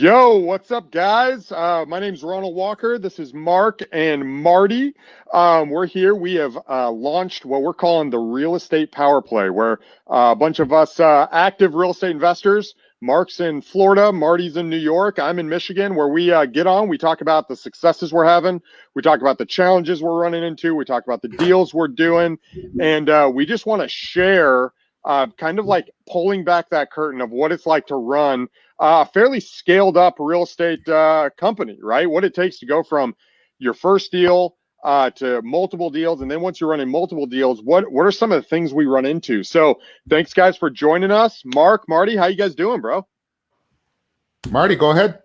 Yo, what's up, guys? My name's Ronald Walker. This is Mark and Marty. We're here. We have launched what we're calling the Real Estate Power Play, where a bunch of us active real estate investors, Mark's in Florida, Marty's in New York, I'm in Michigan, where we get on. We talk about the successes we're having. We talk about the challenges we're running into. We talk about the deals we're doing. And we just want to share kind of like pulling back that curtain of what it's like to run a fairly scaled up real estate company, right? What it takes to go from your first deal to multiple deals. And then once you're running multiple deals, what are some of the things we run into? So thanks, guys, for joining us. Mark, Marty, how you guys doing, bro? Marty, go ahead.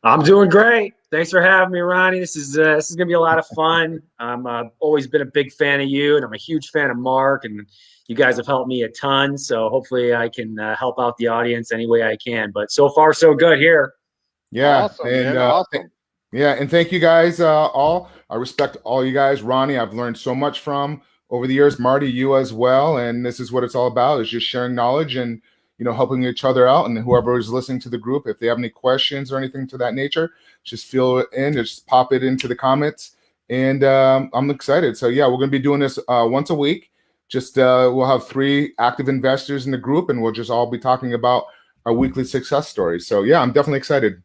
I'm doing great. Thanks for having me, Ronnie. This is gonna be a lot of fun. I'm always been a big fan of you, and I'm a huge fan of Mark, and you guys have helped me a ton. So hopefully I can help out the audience any way I can. But so far, so good here. Yeah, awesome, and awesome. Yeah, and thank you guys all. I respect all you guys. Ronnie, I've learned so much from over the years. Marty, you as well. And this is what it's all about: is just sharing knowledge and helping each other out. And whoever is listening to the group, if they have any questions or anything to that nature, just fill it in, just pop it into the comments. And I'm excited. So yeah, we're going to be doing this once a week. Just we'll have 3 active investors in the group, and we'll just all be talking about our weekly success stories. So yeah, I'm definitely excited.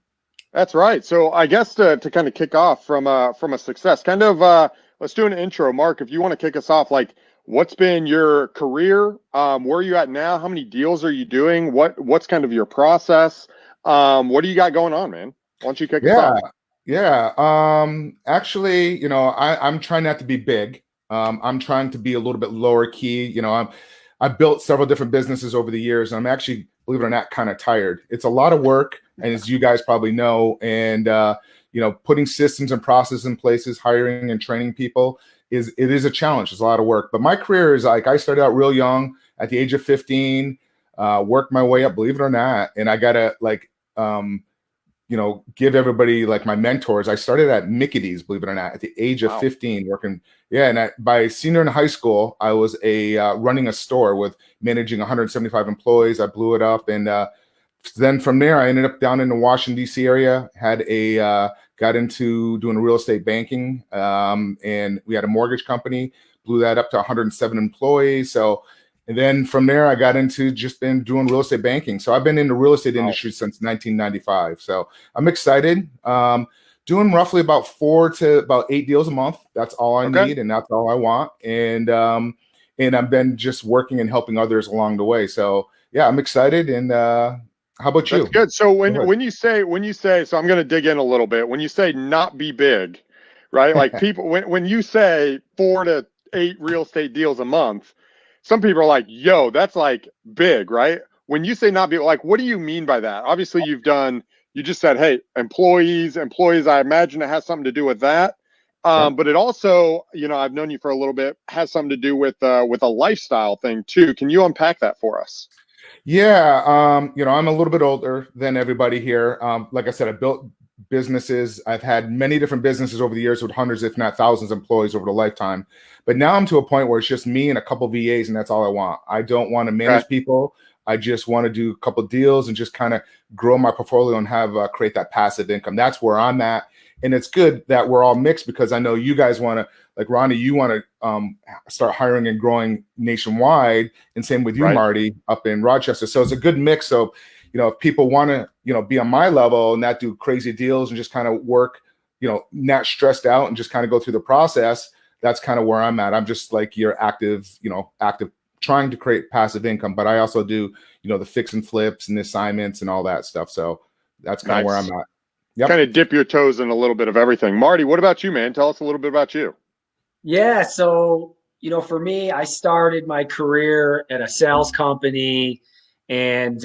That's right. So I guess to kind of kick off from a success, kind of let's do an intro. Mark, if you want to kick us off, like what's been your career? Where are you at now? How many deals are you doing? What's kind of your process? What do you got going on, man? Why don't you kick us off? Yeah. Actually, I'm trying not to be big. I'm trying to be a little bit lower key. I've built several different businesses over the years, and I'm actually, believe it or not, kind of tired. It's a lot of work, and as you guys probably know, and putting systems and processes in places, hiring and training people is a challenge. It's a lot of work. But my career is like, I started out real young at the age of 15, worked my way up, believe it or not, and I gotta give everybody like my mentors. I started at Mickey's, believe it or not, at the age of 15 working. Yeah. And by senior in high school, I was running a store with managing 175 employees. I blew it up. And then from there, I ended up down in the Washington, D.C. area, got into doing real estate banking. And we had a mortgage company, blew that up to 107 employees. And then from there, I got into just been doing real estate banking. So I've been in the real estate industry since 1995. So I'm excited. Doing roughly about 4 to about 8 deals a month. That's all I need, and that's all I want. And I've been just working and helping others along the way. So yeah, I'm excited. And how about you? That's good. So when you say, so I'm going to dig in a little bit. When you say not be big, right? Like people, when you say 4 to 8 real estate deals a month, some people are like, yo, that's like big, right? When you say not be, like, what do you mean by that? Obviously, you just said, hey, employees, I imagine it has something to do with that. But it also, I've known you for a little bit, has something to do with a lifestyle thing too. Can you unpack that for us? Yeah. I'm a little bit older than everybody here. Like I said, I built businesses. I've had many different businesses over the years with hundreds, if not thousands of employees over the lifetime. But now I'm to a point where it's just me and a couple VAs, and that's all I want. I don't want to manage people. I just want to do a couple deals and just kind of grow my portfolio and have create that passive income. That's where I'm at. And it's good that we're all mixed, because I know you guys want to, like Ronnie, you want to start hiring and growing nationwide, and same with you, Marty, up in Rochester. So it's a good mix. So, if people want to, be on my level and not do crazy deals and just kind of work, not stressed out and just kind of go through the process, that's kind of where I'm at. I'm just like your active trying to create passive income, but I also do, the fix and flips and the assignments and all that stuff. So that's kind of where I'm at. Yep. Kind of dip your toes in a little bit of everything. Marty, what about you, man? Tell us a little bit about you. Yeah. So, for me, I started my career at a sales company, and,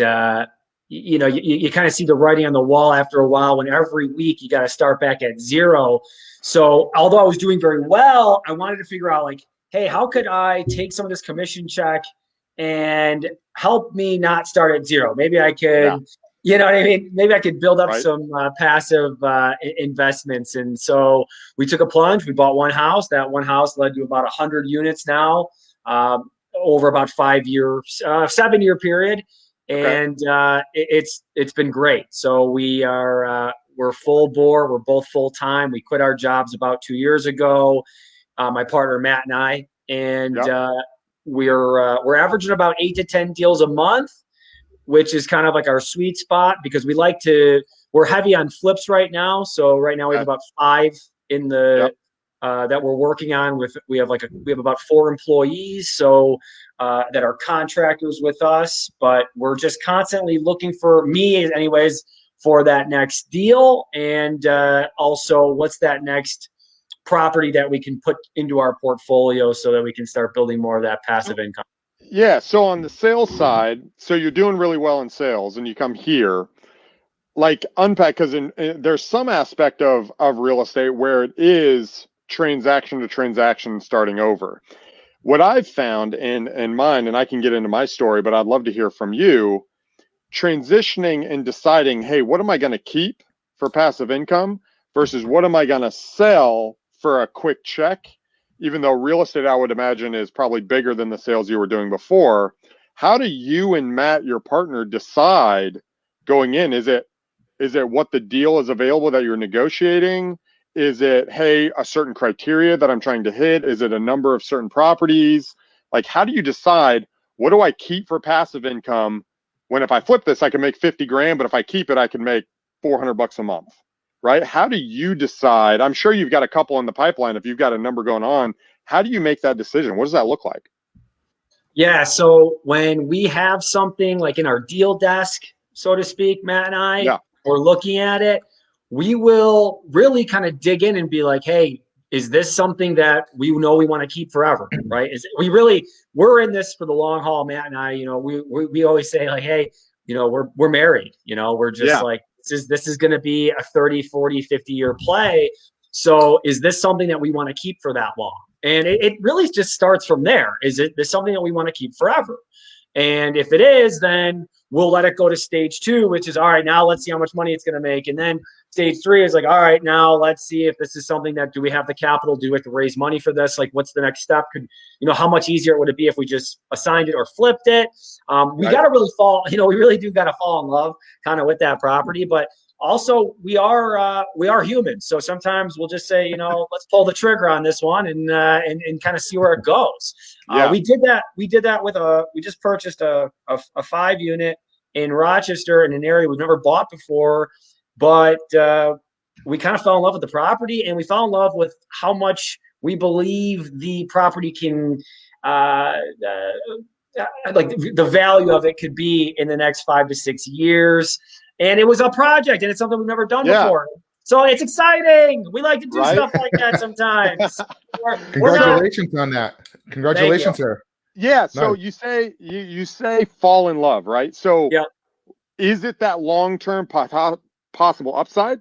you kind of see the writing on the wall after a while, when every week you got to start back at zero. So although I was doing very well, I wanted to figure out, like, hey, how could I take some of this commission check and help me not start at zero? Maybe I could, you know what I mean? Maybe I could build up some passive investments. And so we took a plunge. We bought one house. That one house led to about 100 units now over about 5 years, 7-year period. Okay. and it's been great. So we're full bore. We're both full time. We quit our jobs about 2 years ago. My partner Matt and I, and Yep. we're averaging about 8 to 10 deals a month, which is kind of like our sweet spot because we're heavy on flips right now. So right now we have Okay. about 5 in the Yep. that we're working on with. We have about 4 employees, so that are contractors with us, but we're just constantly looking for me anyways for that next deal. And also what's that next property that we can put into our portfolio so that we can start building more of that passive income. Yeah. So on the sales side, so you're doing really well in sales and you come here, like unpack, because there's some aspect of real estate where it is transaction to transaction starting over. What I've found in mine, and I can get into my story, but I'd love to hear from you, transitioning and deciding, hey, what am I going to keep for passive income versus what am I going to sell for a quick check? Even though real estate, I would imagine, is probably bigger than the sales you were doing before. How do you and Matt, your partner, decide going in? Is it what the deal is available that you're negotiating? Is it, hey, a certain criteria that I'm trying to hit? Is it a number of certain properties? Like, how do you decide what do I keep for passive income when if I flip this, I can make 50 grand, but if I keep it, I can make $400 a month, right? How do you decide? I'm sure you've got a couple in the pipeline. If you've got a number going on, how do you make that decision? What does that look like? Yeah, so when we have something like in our deal desk, so to speak, Matt and I, Yeah. or looking at it, we will really kind of dig in and be like, hey, is this something that we know we want to keep forever, right? We're in this for the long haul, Matt and I, we always say like, hey, we're married, we're just Yeah. like, this is going to be a 30, 40, 50-year play. So is this something that we want to keep for that long? And it really just starts from there. Is it this something that we want to keep forever? And if it is, then we'll let it go to stage 2, which is all right. Now let's see how much money it's going to make. And then stage 3 is like, all right, now let's see if this is something that do we have the capital? Do we have to raise money for this? Like, what's the next step? How much easier would it be if we just assigned it or flipped it? We got to really we really do got to fall in love kind of with that property. But also we are humans, so sometimes we'll just say, let's pull the trigger on this one and kind of see where it goes. Yeah. We did that with we just purchased a 5-unit in Rochester in an area we've never bought before, but we kind of fell in love with the property, and we fell in love with how much we believe the property can like the value of it could be in the next 5 to 6 years. And it was a project, and it's something we've never done before. So it's exciting. We like to do stuff like that sometimes. Congratulations on that. Congratulations, sir. Yeah. So nice. you say fall in love, right? So is it that long-term possible upside?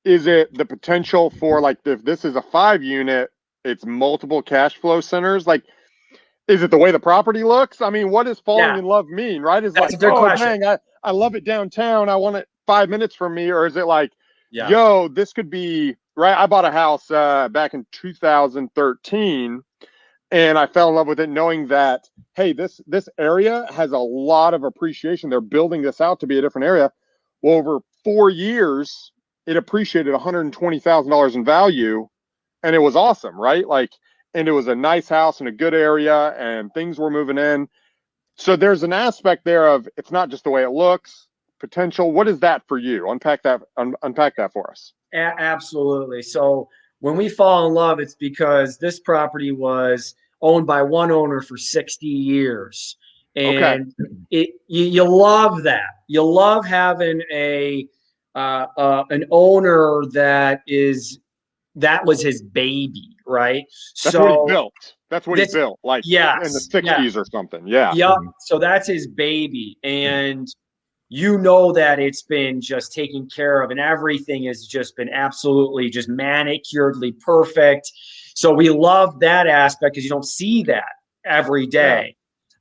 Is it the potential for, like, if this is a 5-unit, it's multiple cash flow centers? Like, is it the way the property looks? I mean, what does falling in love mean, right? Is that's like, a good question. Dang, I love it downtown. I want it 5 minutes from me. Or is it like, yo, this could be, right? I bought a house back in 2013, and I fell in love with it knowing that, hey, this area has a lot of appreciation. They're building this out to be a different area. Well, over 4 years, it appreciated $120,000 in value, and it was awesome, right? Like, and it was a nice house in a good area, and things were moving in. So there's an aspect there of it's not just the way it looks, potential. What is that for you? Unpack that for us. Absolutely. So when we fall in love, it's because this property was owned by one owner for 60 years. And you love that. You love having an owner that was his baby, right? That's what he built. That's what he built, like in the 60s or something. Yeah. Yep. So that's his baby. And that it's been just taken care of, and everything has just been absolutely just manicuredly perfect. So we love that aspect because you don't see that every day.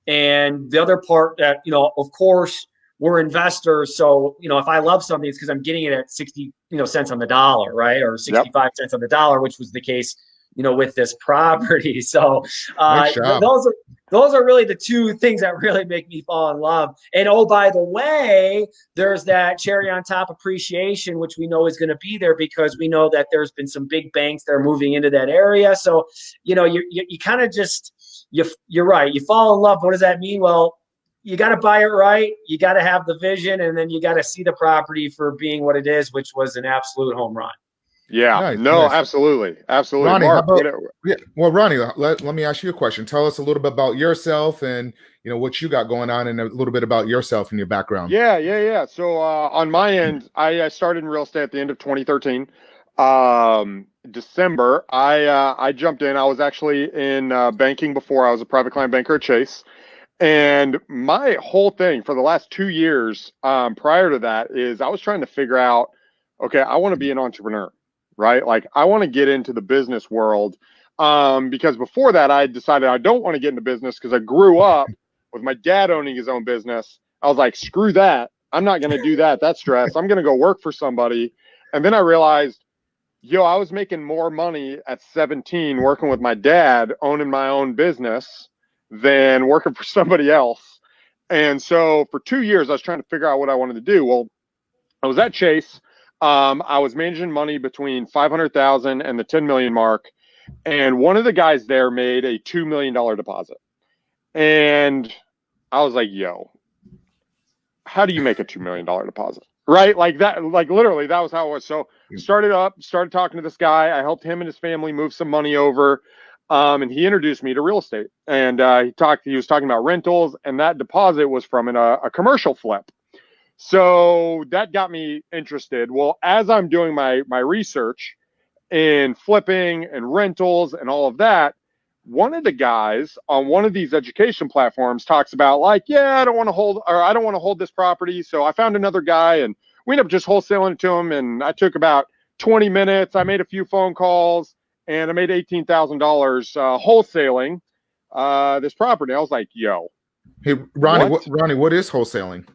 Yeah. And the other part that, of course, we're investors. So, if I love something, it's because I'm getting it at 60 cents on the dollar, right? Or 65 cents on the dollar, which was the case with this property. So Nice job. those are really the two things that really make me fall in love. And oh, by the way, there's that cherry on top appreciation, which we know is going to be there because we know that there's been some big banks that are moving into that area. So, you kind of just, you're right. You fall in love. What does that mean? Well, you got to buy it right. You got to have the vision, and then you got to see the property for being what it is, which was an absolute home run. Yeah, Nice, no, nice. absolutely. Ronnie, Mark, well, Ronnie, let me ask you a question. Tell us a little bit about yourself and what you got going on, and a little bit about yourself and your background. Yeah. So on my end, I started in real estate at the end of 2013. December, I jumped in. I was actually in banking before. I was a private client banker at Chase. And my whole thing for the last 2 years prior to that is I was trying to figure out, okay, I want to be an entrepreneur, right? Like I want to get into the business world because before that I decided I don't want to get into business because I grew up with my dad owning his own business. I was like, screw that. I'm not going to do that. That's stress. I'm going to go work for somebody. And then I realized, I was making more money at 17 working with my dad owning my own business than working for somebody else. And so for 2 years, I was trying to figure out what I wanted to do. Well, I was at Chase. I was managing money between 500,000 and the 10 million mark. And one of the guys there made a $2 million deposit. And I was like, how do you make a $2 million deposit? Right? Like that, like literally that was how it was. So started talking to this guy. I helped him and his family move some money over. And he introduced me to real estate, and he was talking about rentals, and that deposit was from a commercial flip. So that got me interested. Well, as I'm doing my research in flipping and rentals and all of that, one of the guys on one of these education platforms talks about like, I don't want to hold this property. So I found another guy and we ended up just wholesaling it to him. And I took about 20 minutes. I made a few phone calls and I made $18,000 wholesaling this property. I was like, Hey, Ronnie, what is wholesaling?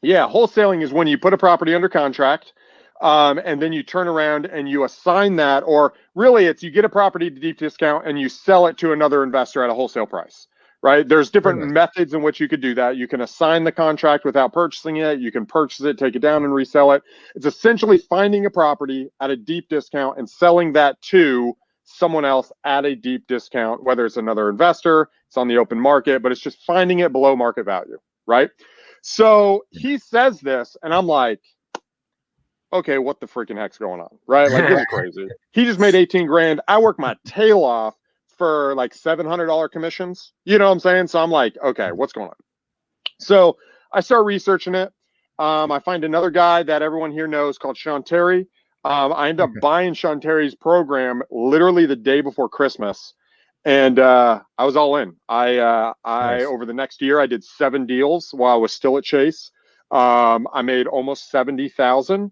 Yeah, wholesaling is when you put a property under contract and then you turn around and you assign that, or really it's you get a property at a deep discount and you sell it to another investor at a wholesale price, right? There's different methods in which you could do that. You can assign the contract without purchasing it. You can purchase it, take it down and resell it. It's essentially finding a property at a deep discount and selling that to someone else at a deep discount, whether it's another investor, it's on the open market, but it's just finding it below market value, right? So he says this and I'm like, okay, what the freaking heck's going on, right? Like this is crazy. He just made 18 grand. I worked my tail off for like $700 commissions. You know what I'm saying? So I'm like, okay, what's going on? So I start researching it. I find another guy that everyone here knows called Sean Terry. I end up buying Sean Terry's program literally the day before Christmas. And I was all in. I over the next year, I did 7 deals while I was still at Chase. I made almost 70,000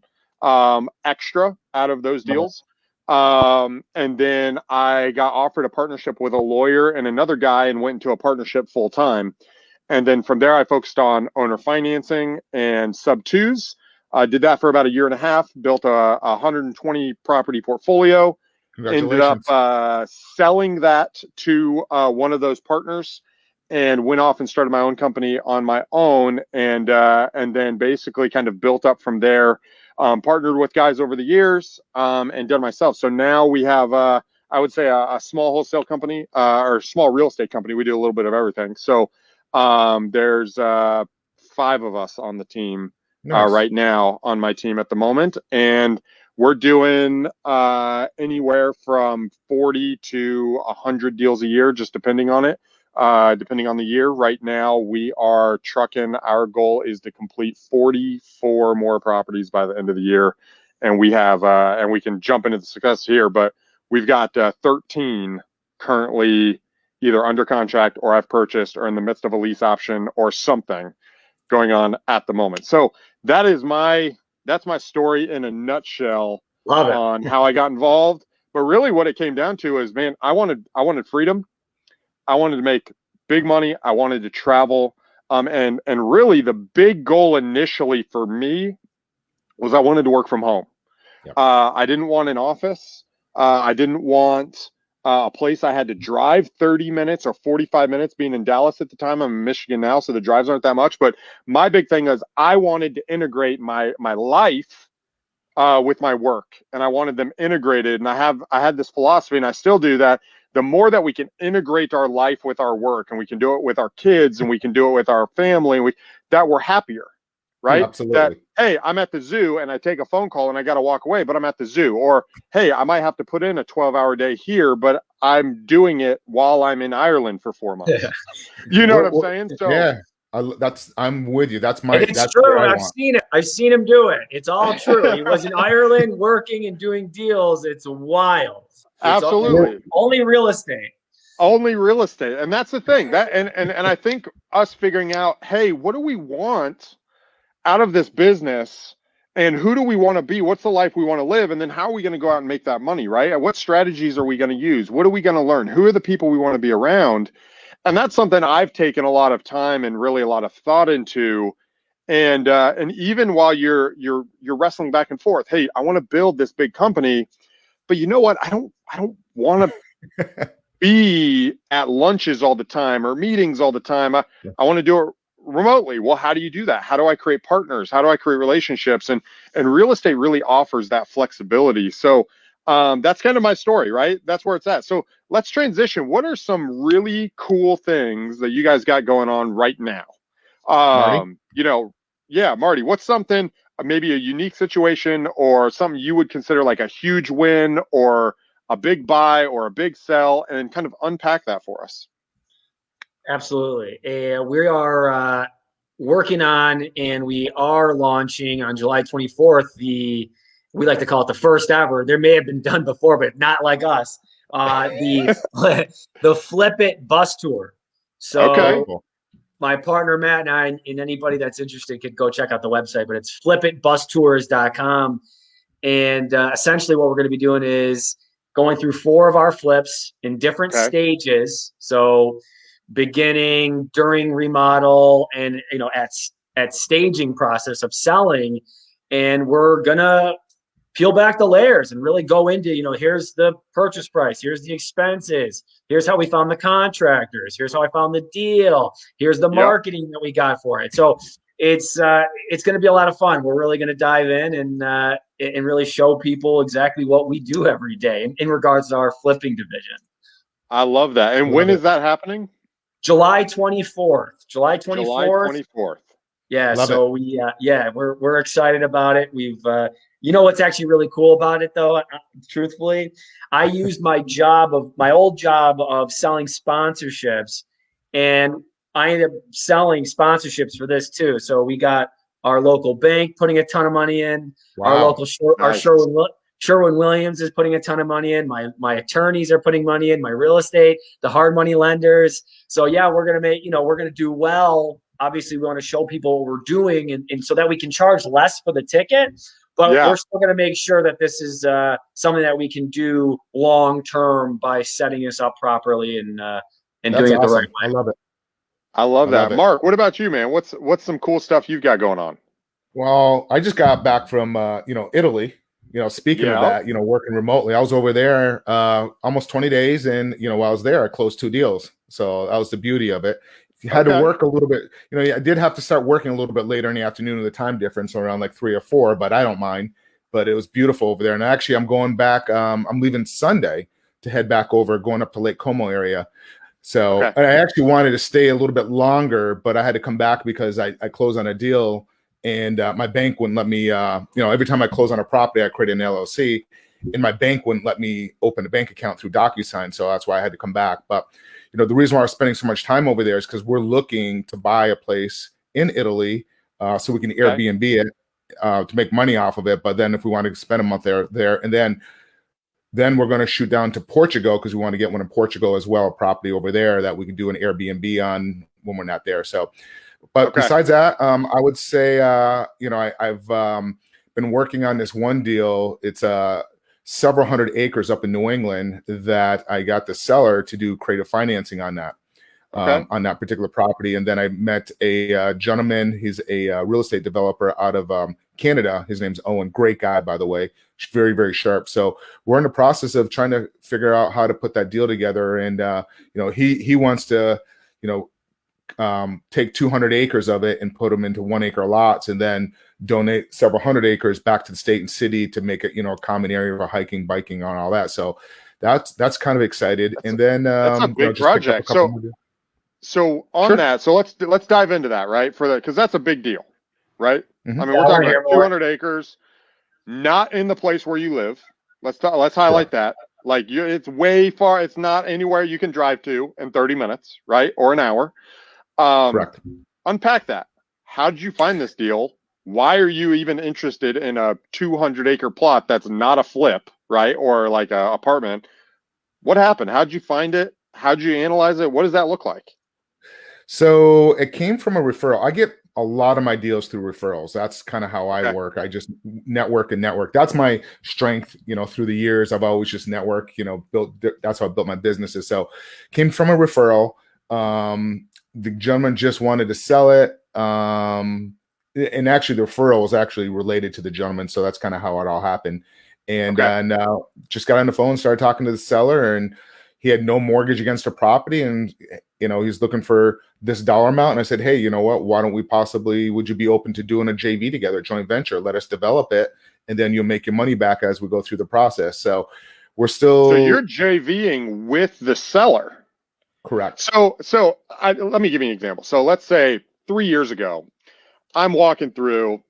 extra out of those deals. And then I got offered a partnership with a lawyer and another guy and went into a partnership full time. And then from there, I focused on owner financing and sub twos. I did that for about a year and a half, built a 120 property portfolio, ended up selling that to one of those partners and went off and started my own company on my own. And then basically kind of built up from there. Partnered with guys over the years and done myself. So now we have, I would say, a small wholesale company or small real estate company. We do a little bit of everything. So there's 5 of us on the team right now on my team at the moment. And we're doing anywhere from 40 to 100 deals a year, just depending on it. Depending on the year. Right now, we are trucking. Our goal is to complete 44 more properties by the end of the year. And we have, and we can jump into the success here, but we've got 13 currently either under contract or I've purchased or in the midst of a lease option or something going on at the moment. So that's my story in a nutshell on how I got involved. But really what it came down to is, man, I wanted freedom. I wanted to make big money. I wanted to travel. And really the big goal initially for me was I wanted to work from home. Yep. I didn't want an office. I didn't want a place I had to drive 30 minutes or 45 minutes, being in Dallas at the time. I'm in Michigan now, so the drives aren't that much. But my big thing is I wanted to integrate my life with my work, and I wanted them integrated. And I had this philosophy, and I still do that. The more that we can integrate our life with our work, and we can do it with our kids, and we can do it with our family, that we're happier, Yeah, right? That, absolutely. hey, I'm at the zoo and I take a phone call and I got to walk away, but I'm at the zoo. Or, hey, I might have to put in a 12-hour day here, but I'm doing it while I'm in Ireland for 4 months. You know what I'm saying? So Yeah, I'm with you. That's It's what true. I I've want. seen it. I've seen him do it. It's all true. He was in Ireland working and doing deals. It's wild. It's absolutely. only real estate. Only real estate. And that's the thing. That and I think us figuring out, hey, what do we want out of this business, and who do we want to be? What's the life we want to live? And then how are we going to go out and make that money, right? What strategies are we going to use? What are we going to learn? Who are the people we want to be around? And that's something I've taken a lot of time and really a lot of thought into. And even while you're wrestling back and forth, hey, I want to build this big company, but you know what? I don't want to be at lunches all the time or meetings all the time. I want to do it remotely. Well, how do you do that? How do I create partners? How do I create relationships? And real estate really offers that flexibility. So that's kind of my story, right? That's where it's at. So let's transition. What are some really cool things that you guys got going on right now? Marty? Yeah, Marty, what's something, maybe a unique situation or something you would consider like a huge win or a big buy or a big sell, and kind of unpack that for us? Absolutely. We are working on, and we are launching on July 24th, we like to call it the first ever. There may have been done before, but not like us. The Flip It bus tour. Okay. So my partner Matt and I, and anybody that's interested could go check out the website, but it's flipitbustours.com. And essentially what we're going to be doing is going through 4 of our flips in different Okay. stages. So beginning, during remodel, and at staging process of selling. And we're gonna peel back the layers and really go into, here's the purchase price, here's the expenses, here's how we found the contractors, here's how I found the deal, here's the marketing that we got for it. So it's going to be a lot of fun. We're really going to dive in and really show people exactly what we do every day in regards to our flipping division. I love that. And when is that happening? July 24th. July 24th. July 24th. Yeah. Love So we're excited about it. We've what's actually really cool about it though, truthfully, I used my old job of selling sponsorships, and I ended up selling sponsorships for this too. So we got our local bank putting a ton of money in. Wow. Our local Nice. Sherwin-Williams is putting a ton of money in. My attorneys are putting money in. My real estate, the hard money lenders. So yeah, we're gonna do well. Obviously, we want to show people what we're doing, and so that we can charge less for the ticket. But we're still going to make sure that this is something that we can do long term by setting this up properly and doing it the right way. I love it. I love that. Mark, what about you, man? What's some cool stuff you've got going on? Well, I just got back from Italy. Speaking of that, working remotely, I was over there almost 20 days, and while I was there, I closed 2 deals. So that was the beauty of it. You had to work a little bit. I did have to start working a little bit later in the afternoon with the time difference, around like 3 or 4, but I don't mind. But it was beautiful over there. And actually, I'm going back. I'm leaving Sunday to head back over, going up to Lake Como area. So I actually wanted to stay a little bit longer, but I had to come back because I closed on a deal, and my bank wouldn't let me. Every time I close on a property, I create an LLC, and my bank wouldn't let me open a bank account through DocuSign. So that's why I had to come back. But the reason why we're spending so much time over there is because we're looking to buy a place in Italy, so we can Airbnb it to make money off of it. But then if we want to spend a month there, and then we're going to shoot down to Portugal because we want to get one in Portugal as well, a property over there that we can do an Airbnb on when we're not there. So, but besides that, I would say, I've been working on this one deal. It's several hundred acres up in New England that I got the seller to do creative financing on that, on that particular property. And then I met a gentleman. He's a real estate developer out of Canada. His name's Owen. Great guy, by the way. Very, very sharp. So we're in the process of trying to figure out how to put that deal together. And he wants to, take 200 acres of it and put them into 1 acre lots, and then donate several hundred acres back to the state and city to make it, a common area for hiking, biking, on all that. So that's kind of excited. And then that's a big project. So on Sure. that, so let's dive into that, right? Because that's a big deal, right? Mm-hmm. I mean, we're talking about 200 acres, not in the place where you live. Let's highlight that. Like it's way far. It's not anywhere you can drive to in 30 minutes, right? Or an hour. Correct. Unpack that. How did you find this deal? Why are you even interested in a 200-acre plot that's not a flip, right? Or like an apartment? What happened? How did you find it? How did you analyze it? What does that look like? So it came from a referral. I get a lot of my deals through referrals. That's kind of how I work. I just network. That's my strength. Through the years, I've always just network, that's how I built my businesses. So came from a referral. The gentleman just wanted to sell it. And actually the referral was actually related to the gentleman. So that's kind of how it all happened. And now just got on the phone, started talking to the seller, and he had no mortgage against the property. And, he's looking for this dollar amount. And I said, hey, you know what, why don't we would you be open to doing a JV together, joint venture? Let us develop it, and then you'll make your money back as we go through the process. So we're still. So you're JVing with the seller. Correct. So let me give you an example. So let's say 3 years ago, I'm walking through,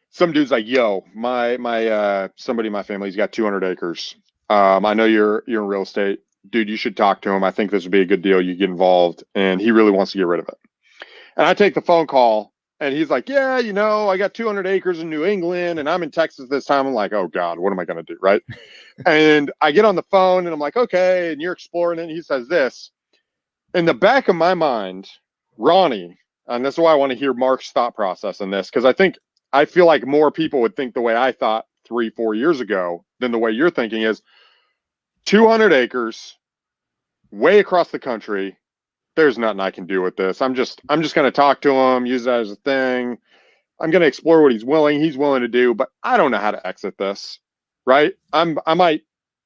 some dude's like, yo, my somebody in my family's got 200 acres. I know you're in real estate. Dude, you should talk to him. I think this would be a good deal. You get involved, and he really wants to get rid of it. And I take the phone call, and he's like, yeah, I got 200 acres in New England, and I'm in Texas this time. I'm like, oh God, what am I going to do? Right. And I get on the phone, and I'm like, okay. And you're exploring it. And he says this. In the back of my mind, Ronnie, and this is why I want to hear Mark's thought process in this, because I feel like more people would think the way I thought 3-4 years ago than the way you're thinking is 200 acres, way across the country. There's nothing I can do with this. I'm just going to talk to him, use that as a thing. I'm going to explore what he's willing to do, but I don't know how to exit this, right? I might,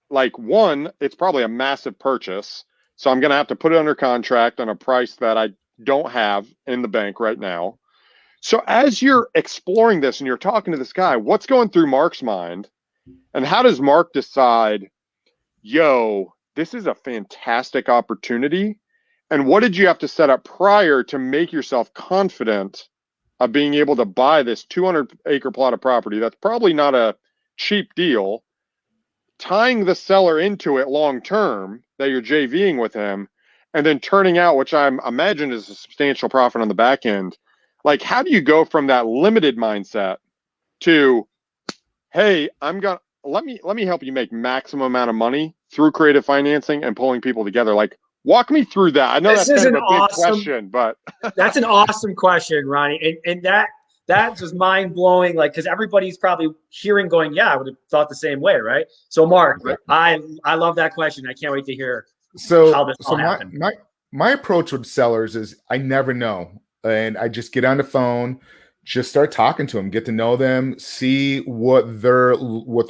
like, one, it's probably a massive purchase. So I'm going to have to put it under contract on a price that I don't have in the bank right now. So as you're exploring this and you're talking to this guy, what's going through Mark's mind? And how does Mark decide, yo, this is a fantastic opportunity? And what did you have to set up prior to make yourself confident of being able to buy this 200-acre plot of property? That's probably not a cheap deal. Tying the seller into it long term, that you're JVing with him, and then turning out, which I imagine is a substantial profit on the back end. Like, how do you go from that limited mindset to, hey, let me help you make maximum amount of money through creative financing and pulling people together? Like, walk me through that. I know that's kind of a big question, but that's an awesome question, Ronnie, and that's just mind blowing. Like, because everybody's probably hearing, going, "Yeah, I would have thought the same way," right? So, Mark, I love that question. I can't wait to hear how this all happened. My approach with sellers is I never know, and I just get on the phone, just start talking to them, get to know them, see what they're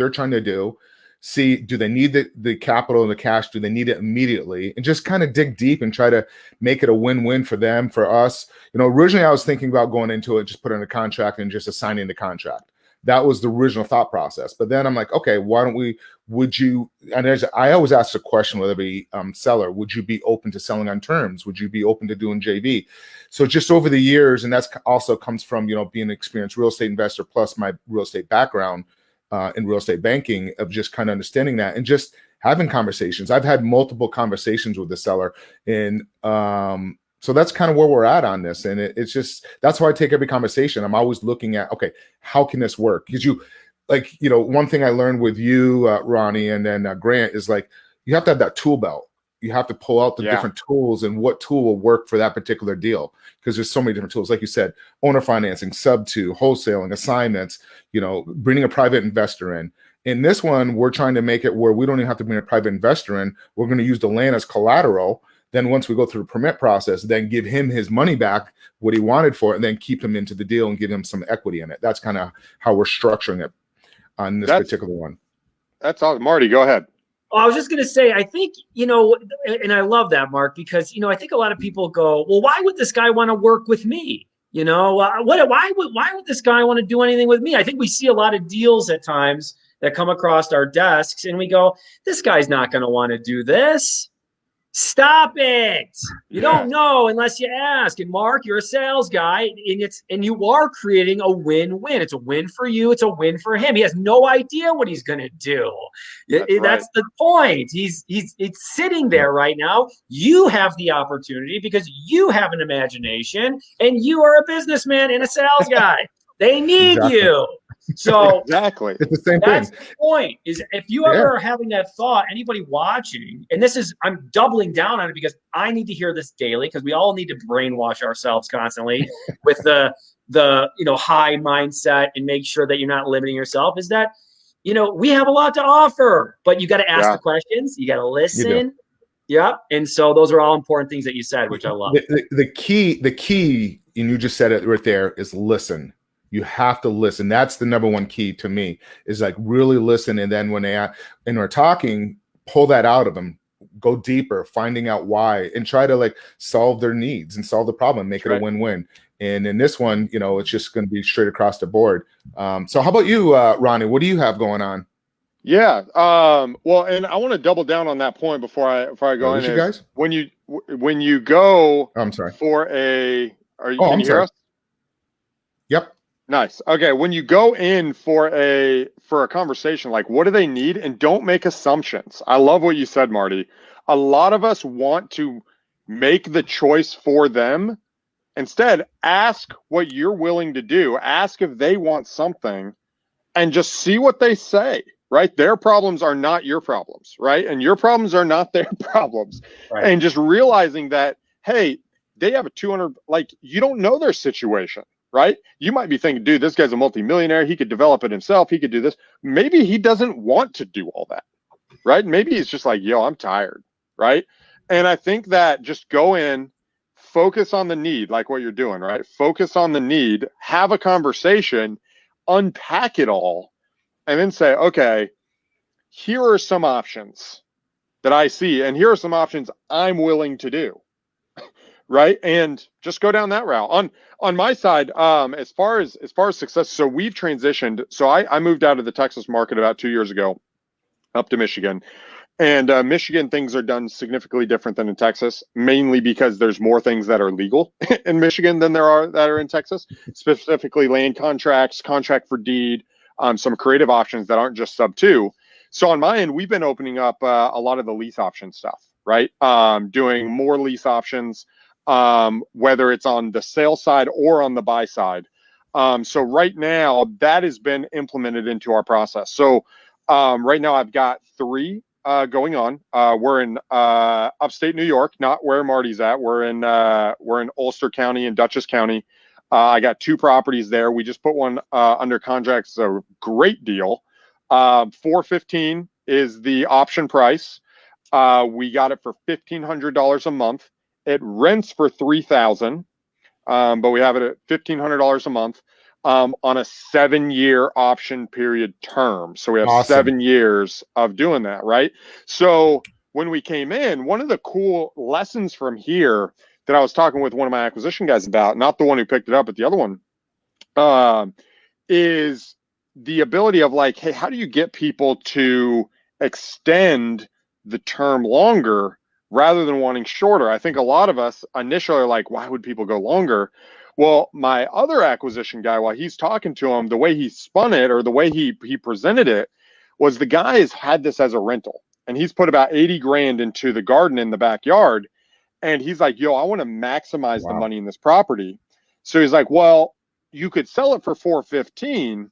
trying to do. See, do they need the capital and the cash? Do they need it immediately? And just kind of dig deep and try to make it a win-win for them, for us. Originally I was thinking about going into it, just put in a contract and just assigning the contract. That was the original thought process. But then I'm like, okay, I always ask a question with every seller, would you be open to selling on terms? Would you be open to doing JV? So just over the years, and that's also comes from, being an experienced real estate investor, plus my real estate background, in real estate banking, of just kind of understanding that and just having conversations. I've had multiple conversations with the seller, and so that's kind of where we're at on this. And it's just, that's why I take every conversation. I'm always looking at, okay, how can this work? Because one thing I learned with you, Ronnie, and then Grant, is like, you have to have that tool belt. You have to pull out the different tools and what tool will work for that particular deal. Because there's so many different tools. Like you said, owner financing, sub-2, wholesaling, assignments, bringing a private investor in. In this one, we're trying to make it where we don't even have to bring a private investor in. We're going to use the land as collateral. Then once we go through the permit process, then give him his money back, what he wanted for it, and then keep him into the deal and give him some equity in it. That's kind of how we're structuring it on this particular one. That's awesome. Marty, go ahead. Oh, I was just going to say, I think, and I love that, Mark, because, I think a lot of people go, well, why would this guy want to work with me? Why would this guy want to do anything with me? I think we see a lot of deals at times that come across our desks and we go, this guy's not going to want to do this. Stop it. You don't know unless you ask. And Mark, you're a sales guy, and you are creating a win-win. It's a win for you. It's a win for him. He has no idea what he's going to do. That's the point. He's sitting there right now. You have the opportunity because you have an imagination and you are a businessman and a sales guy. They need you. So exactly, it's the same that's thing. The point is, if you ever are having that thought, anybody watching, and I'm doubling down on it because I need to hear this daily because we all need to brainwash ourselves constantly with the high mindset and make sure that you're not limiting yourself. Is that we have a lot to offer, but you got to ask the questions, you got to listen. Yeah, and so those are all important things that you said, which I love. The key, and you just said it right there, is listen. You have to listen. That's the number one key to me, is like really listen. And then when we're talking, pull that out of them, go deeper, finding out why, and try to like solve their needs and solve the problem, make it a win-win. And in this one, it's just going to be straight across the board. So how about you, Ronnie? What do you have going on? Yeah. Well, and I want to double down on that point before I go in. You guys? When you go I'm sorry. For a, can you hear us? Yep. Nice. Okay. When you go in for a conversation, like what do they need? And don't make assumptions. I love what you said, Marty. A lot of us want to make the choice for them. Instead, ask what you're willing to do. Ask if they want something and just see what they say, right? Their problems are not your problems, right? And your problems are not their problems. Right. And just realizing that, hey, they have a 200, like you don't know their situation. Right? You might be thinking, dude, this guy's a multimillionaire. He could develop it himself. He could do this. Maybe he doesn't want to do all that, right? Maybe he's just like, yo, I'm tired, right? And I think that just go in, focus on the need, like what you're doing, right? Focus on the need, have a conversation, unpack it all, and then say, okay, here are some options that I see, and here are some options I'm willing to do. Right. And just go down that route. On my side, as far as success, so we've transitioned. So I moved out of the Texas market about 2 years ago up to Michigan. And Michigan, things are done significantly different than in Texas, mainly because there's more things that are legal in Michigan than there are that are in Texas, specifically land contracts, contract for deed, some creative options that aren't just sub 2. So on my end, we've been opening up a lot of the lease option stuff, right? Doing more lease options. Whether it's on the sale side or on the buy side. So right now that has been implemented into our process. So right now I've got 3 going on. We're in upstate New York, not where Marty's at. We're in Ulster County and Dutchess County. I got 2 properties there. We just put one under contract. It's a great deal. $415 is the option price. We got it for $1,500 a month. It rents for $3,000, but we have it at $1,500 a month on a 7-year option period term. So we have 7 years of doing that, right? So when we came in, one of the cool lessons from here that I was talking with one of my acquisition guys about, not the one who picked it up, but the other one, is the ability of like, hey, how do you get people to extend the term longer rather than wanting shorter? I think a lot of us initially are like, why would people go longer? Well, my other acquisition guy, while he's talking to him, the way he spun it or the way he presented it was the guy has had this as a rental and he's put about 80 grand into the garden in the backyard. And he's like, yo, I want to maximize the money in this property. So he's like, well, you could sell it for $415,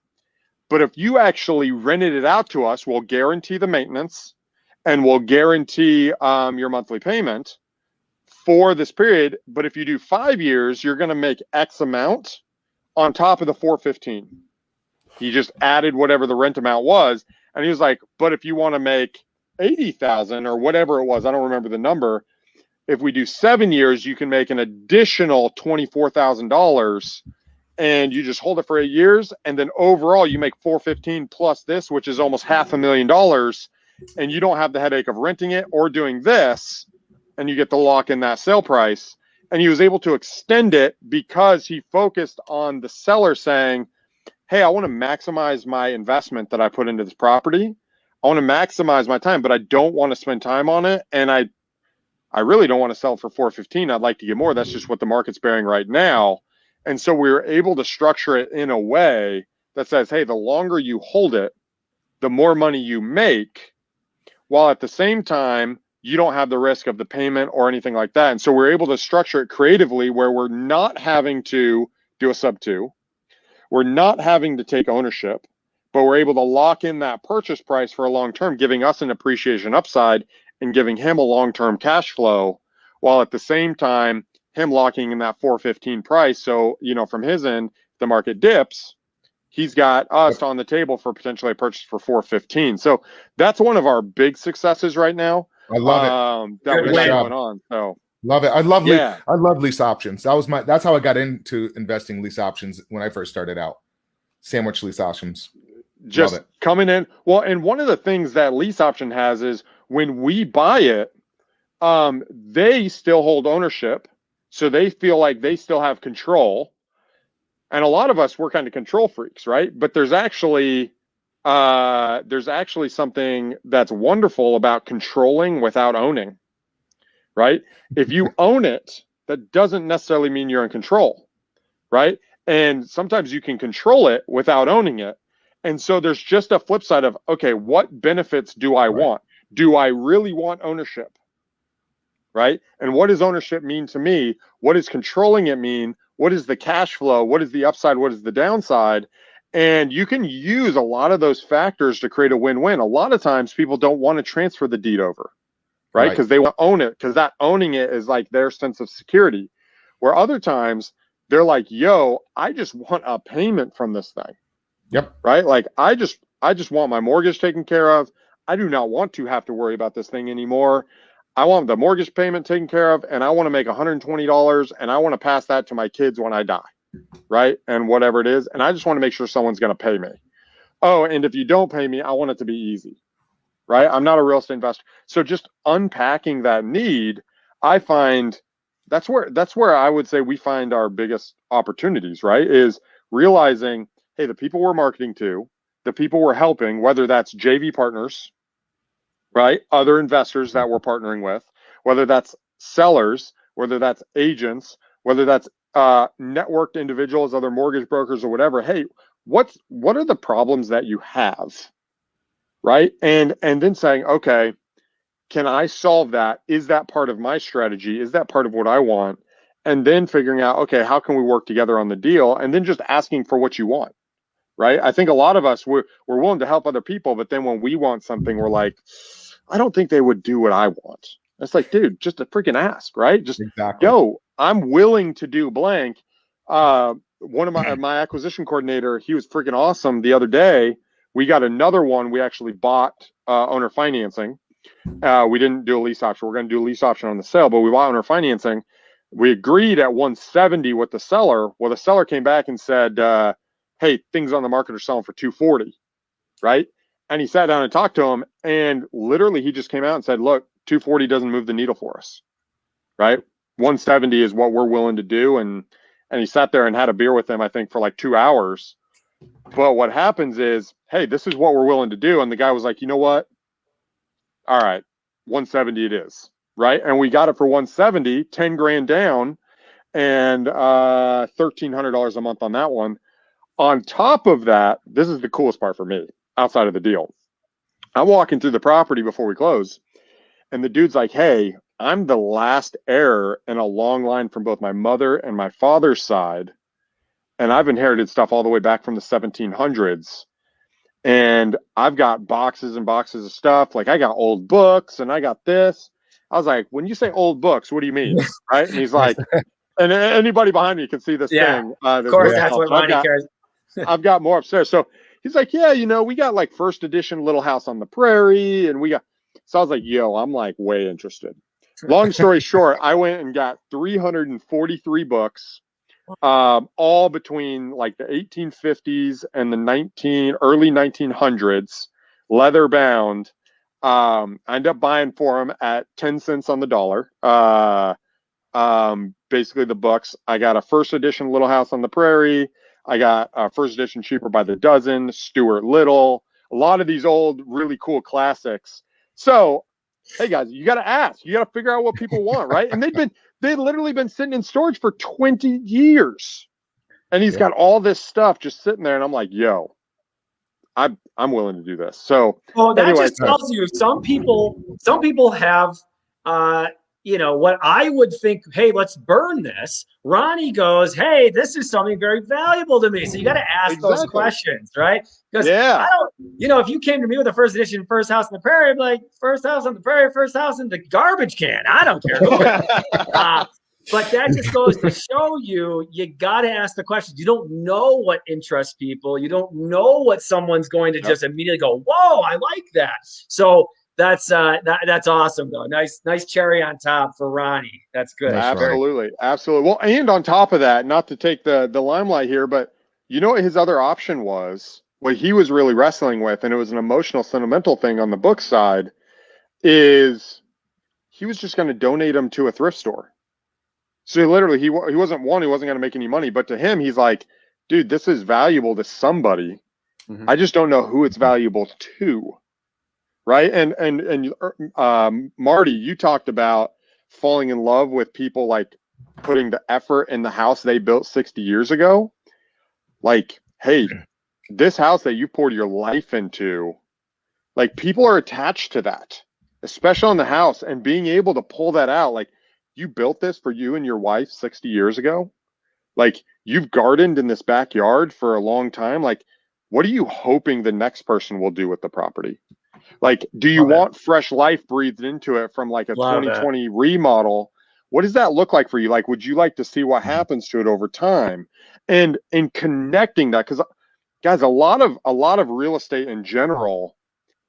but if you actually rented it out to us, we'll guarantee the maintenance and we'll guarantee your monthly payment for this period. But if you do 5 years, you're going to make X amount on top of the $415. He just added whatever the rent amount was. And he was like, but if you want to make $80,000 or whatever it was, I don't remember the number, If we do 7 years, you can make an additional $24,000, and you just hold it for 8 years, and then overall you make 415 plus this, which is almost $500,000, and you don't have the headache of renting it or doing this, and you get to lock in that sale price. And he was able to extend it because he focused on the seller saying, hey, I want to maximize my investment that I put into this property. I want to maximize my time, but I don't want to spend time on it. And I really don't want to sell it for 415. I'd like to get more. That's just what the market's bearing right now. And so we were able to structure it in a way that says, hey, the longer you hold it, the more money you make, while at the same time, you don't have the risk of the payment or anything like that. And so we're able to structure it creatively where we're not having to do a sub two. We're not having to take ownership, but we're able to lock in that purchase price for a long term, giving us an appreciation upside and giving him a long-term cash flow, while at the same time, him locking in that 415 price. So, from his end, if the market dips, he's got us on the table for potentially a purchase for 415. So that's one of our big successes right now. I love it. That we got going on. So love it. I love lease options. That's how I got into investing lease options when I first started out. Sandwich lease options. Just coming in. Well, and one of the things that lease option has is when we buy it, they still hold ownership. So they feel like they still have control. And a lot of us, we're kind of control freaks, right? But there's actually something that's wonderful about controlling without owning, right? If you own it, that doesn't necessarily mean you're in control, right? And sometimes you can control it without owning it. And so there's just a flip side of, okay, what benefits do I want? Do I really want ownership, right? And what does ownership mean to me? What does controlling it mean? What is the cash flow? What is the upside? What is the downside? And you can use a lot of those factors to create a win-win. A lot of times people don't want to transfer the deed over, right? Because they want to own it, because that owning it is like their sense of security. Where other times they're like, yo, I just want a payment from this thing. Yep. Right? Like I just want my mortgage taken care of. I do not want to have to worry about this thing anymore. I want the mortgage payment taken care of, and I want to make $120, and I want to pass that to my kids when I die, right? And whatever it is, and I just want to make sure someone's going to pay me. Oh, and if you don't pay me, I want it to be easy, right? I'm not a real estate investor. So just unpacking that need, I find that's where I would say we find our biggest opportunities, right? Is realizing, hey, the people we're marketing to, the people we're helping, whether that's JV partners, right? Other investors that we're partnering with, whether that's sellers, whether that's agents, whether that's networked individuals, other mortgage brokers or whatever. Hey, what are the problems that you have, right? And then saying, okay, can I solve that? Is that part of my strategy? Is that part of what I want? And then figuring out, okay, how can we work together on the deal? And then just asking for what you want, right? I think a lot of us, we're willing to help other people, but then when we want something, we're like, I don't think they would do what I want. It's like, dude, just a freaking ask, right? Just yo, I'm willing to do blank. One of my acquisition coordinator, he was freaking awesome. The other day, we got another one. We actually bought owner financing. We didn't do a lease option. We're going to do a lease option on the sale, but we bought owner financing. We agreed at 170 with the seller. Well, the seller came back and said, hey, things on the market are selling for 240, right? And he sat down and talked to him, and literally he just came out and said, look, 240 doesn't move the needle for us, right? 170 is what we're willing to do. And he sat there and had a beer with him, I think, for like 2 hours. But what happens is, hey, this is what we're willing to do. And the guy was like, you know what? All right, 170 it is, right? And we got it for 170, 10 grand down, and $1,300 a month on that one. On top of that, this is the coolest part for me outside of the deal. I'm walking through the property before we close, and the dude's like, hey, I'm the last heir in a long line from both my mother and my father's side, and I've inherited stuff all the way back from the 1700s. And I've got boxes and boxes of stuff. Like I got old books and I got this. I was like, when you say old books, what do you mean? Right? And he's like, and anybody behind me can see this thing. Of course, that's what Ronnie cares. I've got more upstairs. So he's like, yeah, we got like first edition Little House on the Prairie. And we got, so I was like, yo, I'm like way interested. long story short, I went and got 343 books, all between like the 1850s and the early 1900s, leather bound. I ended up buying for them at 10 cents on the dollar. Basically the books. I got a first edition Little House on the Prairie. I got a first edition Cheaper by the Dozen, Stuart Little, a lot of these old, really cool classics. So, hey guys, you got to ask, you got to figure out what people want, right? And they'd literally been sitting in storage for 20 years. And he's got all this stuff just sitting there. And I'm like, yo, I'm willing to do this. So, well, that anyway, just tells you some people have, what I would think, hey, let's burn this. Ronnie goes, hey, this is something very valuable to me. So you got to ask those questions, right? Because I don't, if you came to me with a first edition First House on the Prairie, I'd be like, First House on the Prairie, First House in the garbage can. I don't care who it is. But that just goes to show you got to ask the questions. You don't know what interests people. You don't know what someone's going to just immediately go, whoa, I like that. So that's awesome though. Nice cherry on top for Ronnie. That's good. Absolutely. Well, and on top of that, not to take the limelight here, but you know what his other option was? What he was really wrestling with, and it was an emotional, sentimental thing on the book side, is he was just going to donate them to a thrift store. So literally, he wasn't going to make any money, but to him, he's like, dude, this is valuable to somebody. Mm-hmm. I just don't know who it's valuable to. Right. And Marty, you talked about falling in love with people, like putting the effort in the house they built 60 years ago. Like, hey, this house that you poured your life into, like people are attached to that, especially on the house, and being able to pull that out. Like, you built this for you and your wife 60 years ago. Like, you've gardened in this backyard for a long time. Like, what are you hoping the next person will do with the property? Like, do you want fresh life breathed into it from like a 2020 remodel? What does that look like for you? Like, would you like to see what happens to it over time? And in connecting that, because guys, a lot of real estate in general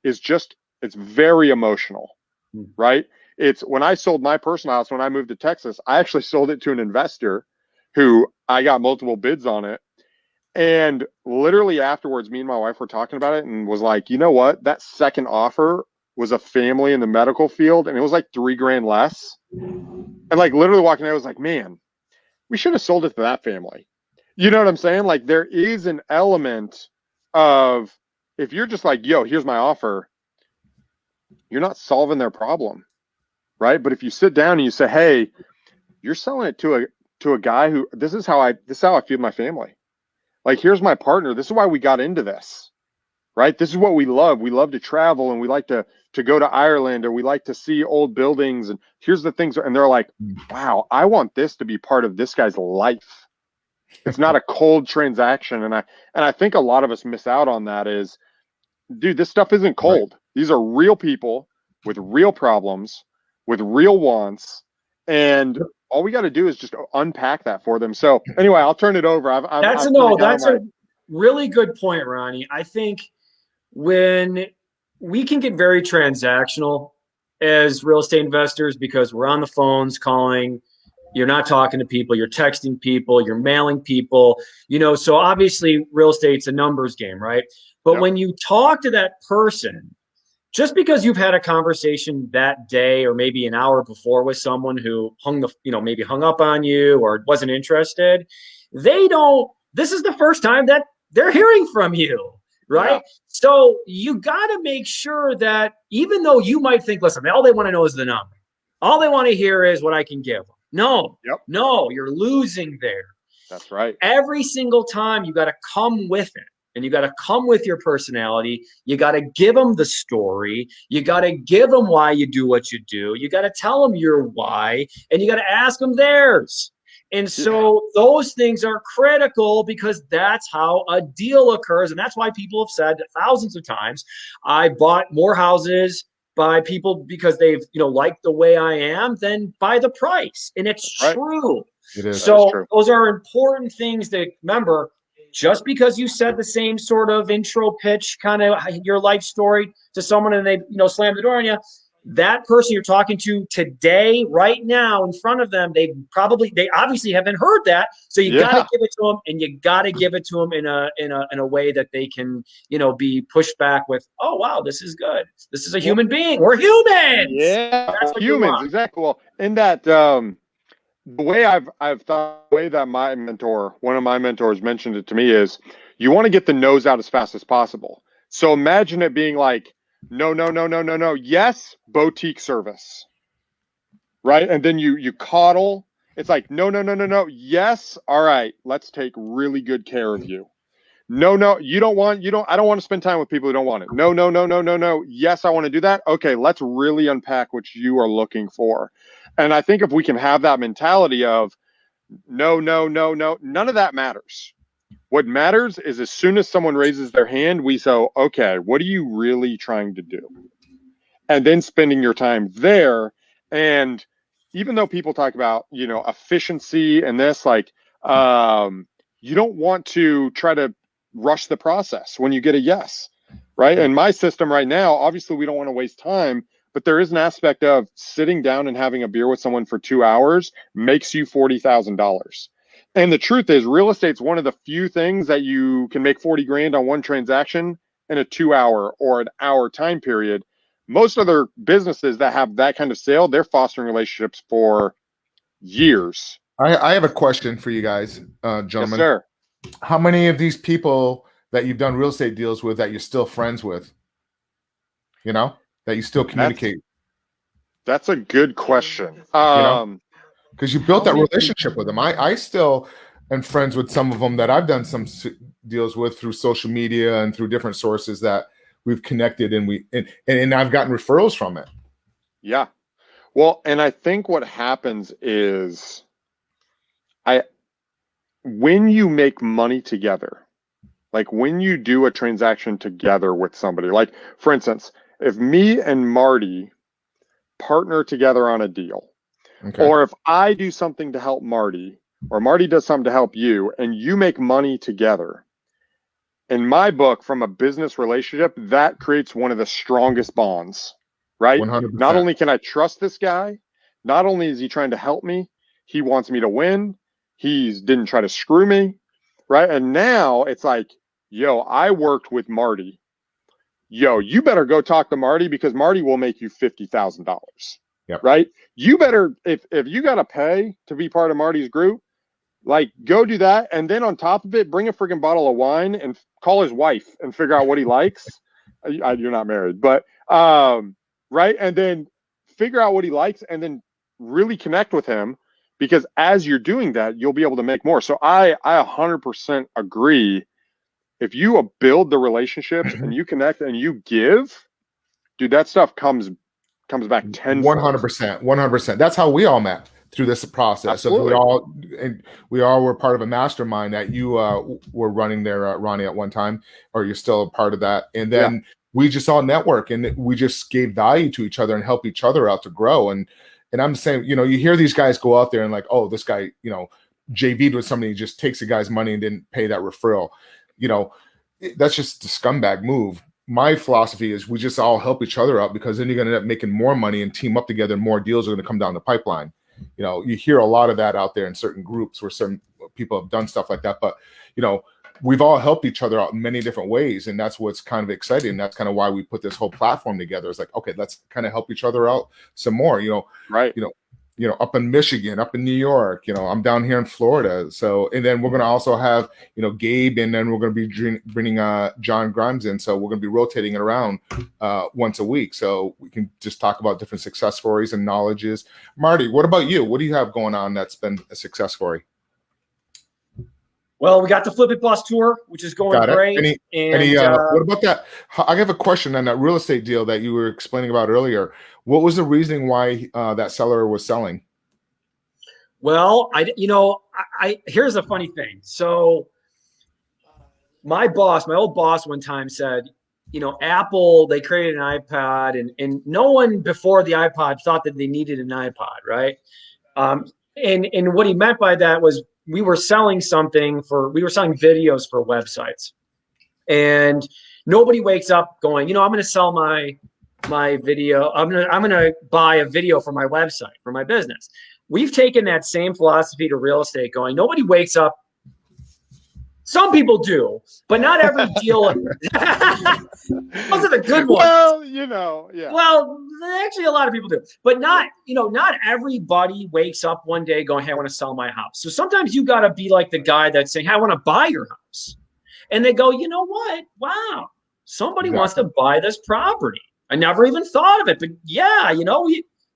is just, it's very emotional, right? It's when I sold my personal house, when I moved to Texas, I actually sold it to an investor who I got multiple bids on it. And literally afterwards, me and my wife were talking about it and was like, you know what? That second offer was a family in the medical field, and it was like $3,000 less. And like literally walking out, I was like, man, we should have sold it to that family. You know what I'm saying? Like, there is an element of, if you're just like, yo, here's my offer, you're not solving their problem, right? But if you sit down and you say, hey, you're selling it to a guy who, this is how I feed my family. Like, here's my partner. This is why we got into this, right? This is what we love. We love to travel, and we like to go to Ireland, or we like to see old buildings. And here's the things. And they're like, wow, I want this to be part of this guy's life. It's not a cold transaction. And I think a lot of us miss out on that is, dude, this stuff isn't cold. Right. These are real people with real problems, with real wants. And all we got to do is just unpack that for them. So anyway, I'll turn it over. That's a really good point, Ronnie. I think when we can get very transactional as real estate investors, because we're on the phones calling, you're not talking to people, you're texting people, you're mailing people, so obviously real estate's a numbers game, right? But when you talk to that person, just because you've had a conversation that day or maybe an hour before with someone who maybe hung up on you or wasn't interested, this is the first time that they're hearing from you, right? Yeah. So you got to make sure that, even though you might think, listen, all they want to know is the number. All they want to hear is what I can give them. No, you're losing there. That's right. Every single time you got to come with it. And you got to come with your personality. You got to give them the story. You got to give them why you do what you do. You got to tell them your why, and you got to ask them theirs. And so those things are critical, because that's how a deal occurs. And that's why people have said thousands of times, I bought more houses by people because they've, liked the way I am than by the price. And it's true. It is. So those are important things to remember. Just because you said the same sort of intro pitch, kind of your life story to someone, and they, slam the door on you, that person you're talking to today, right now, in front of them, they obviously haven't heard that. So you got to give it to them, and you got to give it to them in a way that they can, be pushed back with, oh wow, this is good. This is a human being. We're humans. Yeah, that's what humans, exactly. Well, in that the way I've thought, the way that one of my mentors mentioned it to me is, you want to get the no's out as fast as possible. So imagine it being like, no, no, no, no, no, no. Yes, boutique service. Right? And then you coddle. It's like, no, no, no, no, no. Yes. All right. Let's take really good care of you. No, no, I don't want to spend time with people who don't want it. No, no, no, no, no, no. Yes, I want to do that. Okay, let's really unpack what you are looking for. And I think if we can have that mentality of no, no, no, no, none of that matters. What matters is, as soon as someone raises their hand, we say, okay, what are you really trying to do? And then spending your time there. And even though people talk about, efficiency and this, like, you don't want to try to rush the process when you get a yes, right? And my system right now, obviously we don't want to waste time, but there is an aspect of sitting down and having a beer with someone for 2 hours makes you $40,000. And the truth is, real estate's one of the few things that you can make 40 grand on one transaction in a 2 hour or an hour time period. Most other businesses that have that kind of sale, they're fostering relationships for years. I have a question for you guys, gentlemen. Yes, sir. How many of these people that you've done real estate deals with that you're still friends with? That you still communicate? That's a good question. Because you built that relationship with them. I still am friends with some of them that I've done some deals with through social media and through different sources that we've connected, and I've gotten referrals from it. Yeah. Well, and I think what happens is, when you make money together, like when you do a transaction together with somebody, like for instance, if me and Marty partner together on a deal, okay, or if I do something to help Marty, or Marty does something to help you, and you make money together, in my book, from a business relationship, that creates one of the strongest bonds, right? 100%. Not only can I trust this guy, not only is he trying to help me, he wants me to win. He didn't try to screw me, right? And now it's like, yo, I worked with Marty. Yo, you better go talk to Marty, because Marty will make you $50,000, right? You better, if you got to pay to be part of Marty's group, like, go do that. And then on top of it, bring a freaking bottle of wine and call his wife and figure out what he likes. You're not married, but, right. And then figure out what he likes, and then really connect with him, because as you're doing that, you'll be able to make more. So I 100% agree. If you build the relationships and you connect and you give, dude, that stuff comes back tenfold. 100%. That's how we all met, through this process. Absolutely. So we all were part of a mastermind that you were running there, Ronnie, at one time, or you're still a part of that. And then we just all network, and we just gave value to each other and help each other out to grow. And I'm saying, you hear these guys go out there and like, oh, this guy, JV'd with somebody, just takes a guy's money and didn't pay that referral. That's just a scumbag move. My philosophy is we just all help each other out, because then you're going to end up making more money and team up together, and more deals are going to come down the pipeline. You hear a lot of that out there in certain groups where certain people have done stuff like that. But, we've all helped each other out in many different ways. And that's what's kind of exciting. That's kind of why we put this whole platform together. It's like, okay, let's kind of help each other out some more, right. Up in Michigan, up in New York, I'm down here in Florida. So, and then we're going to also have, Gabe, and then we're going to be bringing John Grimes in. So we're going to be rotating it around once a week. So we can just talk about different success stories and knowledges. Marty, what about you? What do you have going on that's been a success story? Well, we got the Flip It Bust tour, which is going great. What about that? I have a question on that real estate deal that you were explaining about earlier. What was the reasoning why that seller was selling? Well, here's a funny thing. So my old boss one time said, Apple, they created an iPod, and no one before the iPod thought that they needed an iPod, right? And what he meant by that was, we were selling videos for websites, and nobody wakes up going, I'm going to sell my my video. I'm gonna buy a video for my website, for my business. We've taken that same philosophy to real estate, going, nobody wakes up. Some people do, but not every deal. Those are the good ones. Well, you know, yeah. Well, actually, a lot of people do, but not, not everybody wakes up one day going, hey, I want to sell my house. So sometimes you got to be like the guy that's saying, hey, I want to buy your house. And they go, you know what? Wow, somebody wants to buy this property. I never even thought of it, but yeah,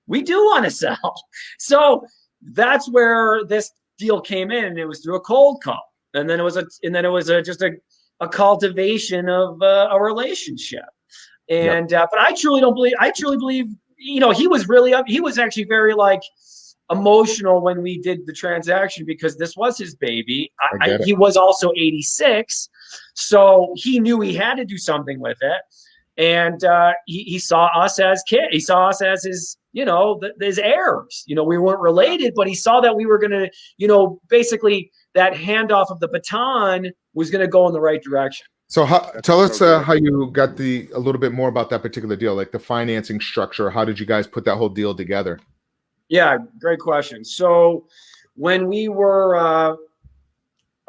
we do want to sell. So that's where this deal came in, and it was through a cold call. And then it was just a cultivation of a relationship. And but I truly believe, he was actually very like emotional when we did the transaction, because this was his baby. He was also 86, so he knew he had to do something with it. And he saw us as kids. He saw us as his, his heirs. We weren't related, but he saw that we were going to, basically that handoff of the baton was going to go in the right direction. So tell us how you got a little bit more about that particular deal, like the financing structure. How did you guys put that whole deal together? Yeah, great question. So when we were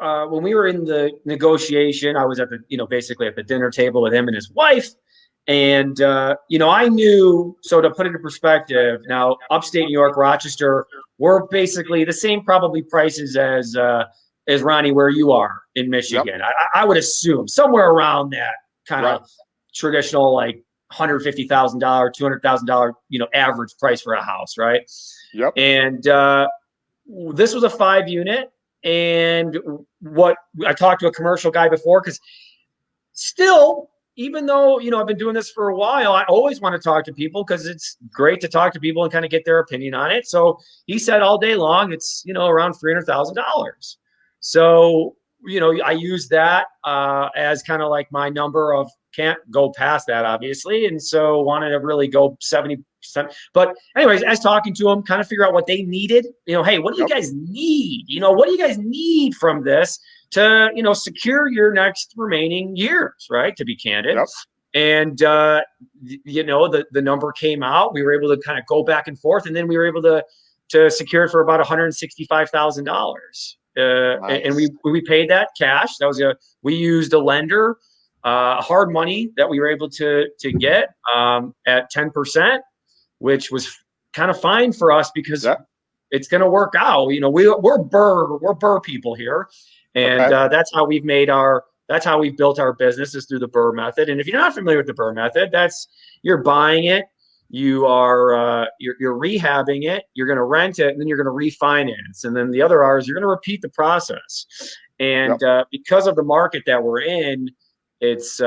in the negotiation, I was at the, basically at the dinner table with him and his wife. And, I knew, so to put it in perspective, now upstate New York, Rochester, we're basically the same probably prices as Ronnie, where you are in Michigan. Yep. I would assume somewhere around that kind of traditional, like $150,000, $200,000, average price for a house. Right. Yep. And, this was a 5-unit. And what I talked to a commercial guy before, because still, even though, I've been doing this for a while, I always want to talk to people because it's great to talk to people and kind of get their opinion on it. So he said all day long, it's, around $300,000. So, I use that as kind of like my number of, can't go past that, obviously. And so wanted to really go 70%. But anyways, as talking to them, kind of figure out what they needed, hey, what do you guys need? What do you guys need from this to, secure your next remaining years, right? To be candid. Yep. And, the number came out. We were able to kind of go back and forth, and then we were able to secure it for about $165,000. Nice. And we paid that cash. That was we used a lender, hard money that we were able to get at 10%, which was kind of fine for us because it's going to work out. We're Burr people here, and that's how we've built our business, is through the Burr method. And if you're not familiar with the Burr method, you're buying it, you are you're rehabbing it, you're going to rent it, and then you're going to refinance, and then the other R is you're going to repeat the process. And because of the market that we're in, it's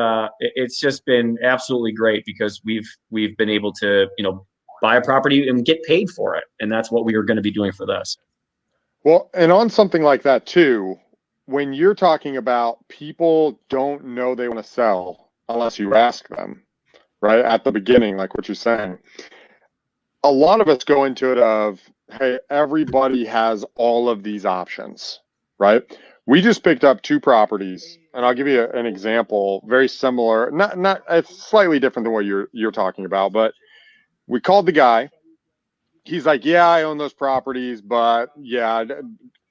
just been absolutely great, because we've been able to buy a property and get paid for it, and that's what we are going to be doing for this. Well, and on something like that too, when you're talking about people don't know they want to sell unless you ask them, right at the beginning, like what you're saying, a lot of us go into it of, hey, everybody has all of these options, right? We just picked up 2 properties, and I'll give you an example, very similar, not it's slightly different than what you're talking about, but we called the guy. He's like, yeah, I own those properties, but yeah,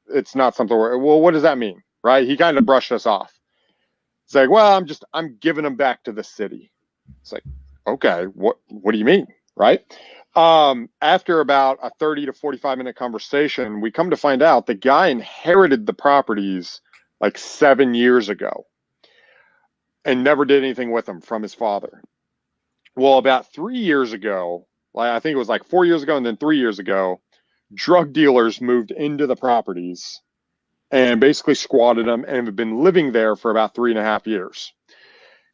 it's not something well, what does that mean? Right? He kind of brushed us off. It's like, well, I'm giving them back to the city. It's like, okay, what do you mean? Right? After about a 30 to 45-minute conversation, we come to find out the guy inherited the properties like 7 years ago and never did anything with them from his father. Well, about 3 years ago, I think it was like 4 years ago, and then 3 years ago, drug dealers moved into the properties and basically squatted them and have been living there for about 3.5 years.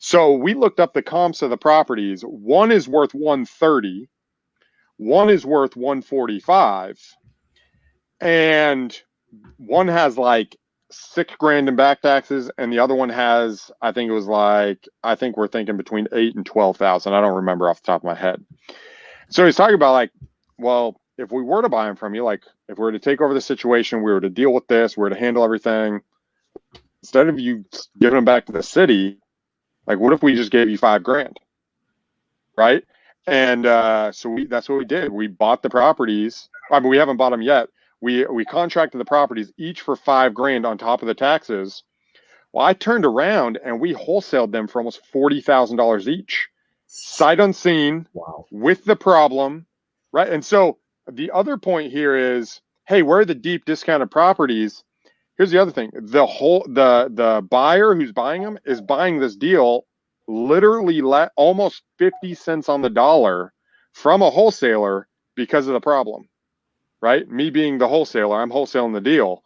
So we looked up the comps of the properties. One is worth 130, one is worth 145, and one has like $6,000 in back taxes, and the other one has, I think we're thinking between 8 and 12,000. I don't remember off the top of my head. So he's talking about like, well, if we were to buy them from you, like if we were to take over the situation, we were to deal with this, we were to handle everything, instead of you giving them back to the city, like what if we just gave you $5,000, right? And so that's what we did. We bought the properties. I mean, we haven't bought them yet. We contracted the properties each for $5,000 on top of the taxes. Well, I turned around and we wholesaled them for almost $40,000 each, sight unseen, Wow. with the problem, right? And so the other point here is, hey, where are the deep discounted properties? Here's the other thing: the buyer who's buying them is buying this deal literally almost 50 cents on the dollar from a wholesaler because of the problem, right? Me being the wholesaler, I'm wholesaling the deal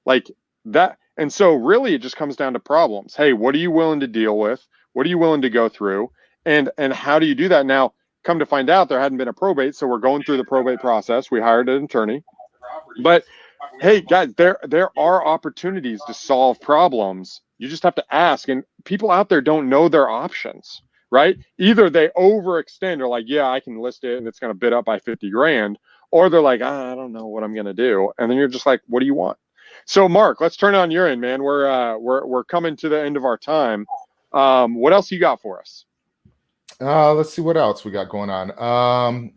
like that. And so really it just comes down to problems. Hey, what are you willing to deal with? What are you willing to go through? And how do you do that? Now, come to find out there hadn't been a probate, so we're going through the probate process. We hired an attorney. But hey, guys, there are opportunities to solve problems. You just have to ask, and people out there don't know their options, right? Either they overextend or like, yeah, I can list it and it's going to bid up by 50 grand, or they're like, I don't know what I'm going to do. And then you're just like, what do you want? So Mark, let's turn it on your end, man. We're coming to the end of our time. What else you got for us? Let's see what else we got going on.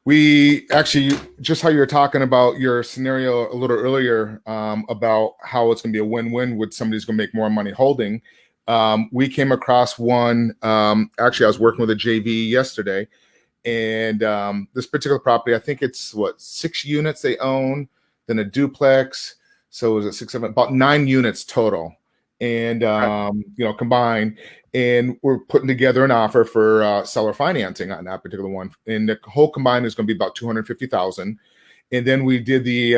We actually, just how you were talking about your scenario a little earlier, about how it's going to be a win-win with somebody who's going to make more money holding. We came across one. Actually, I was working with a JV yesterday, and this particular property, I think it's 6 units they own, then a duplex. So it was a 6, 7, about 9 units total, and combined. And we're putting together an offer for seller financing on that particular one, and the whole combined is going to be about $250,000. And then we did the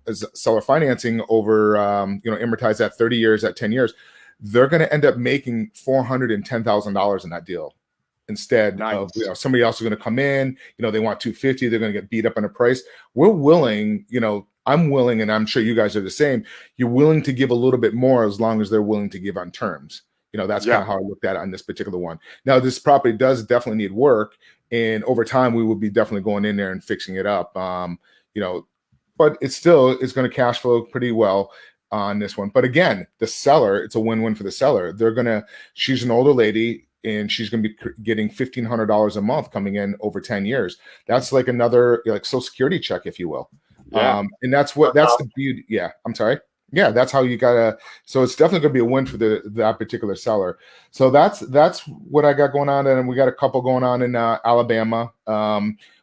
as seller financing over amortize that 30 years at 10 years. They're going to end up making $410,000 in that deal, instead of somebody else is going to come in. They want 250. They're going to get beat up on a price. We're willing. I'm willing, and I'm sure you guys are the same. You're willing to give a little bit more as long as they're willing to give on terms. That's kind of how I looked at it on this particular one. Now, this property does definitely need work, and over time, we will be definitely going in there and fixing it up. But it's going to cash flow pretty well on this one. But again, the seller, it's a win-win for the seller. She's an older lady, and she's going to be getting $1,500 a month coming in over 10 years. That's like another Social Security check, if you will. Yeah. And that's the beauty. Yeah. I'm sorry. Yeah. That's how you gotta, so it's definitely gonna be a win for that particular seller. So that's what I got going on. And we got a couple going on in Alabama.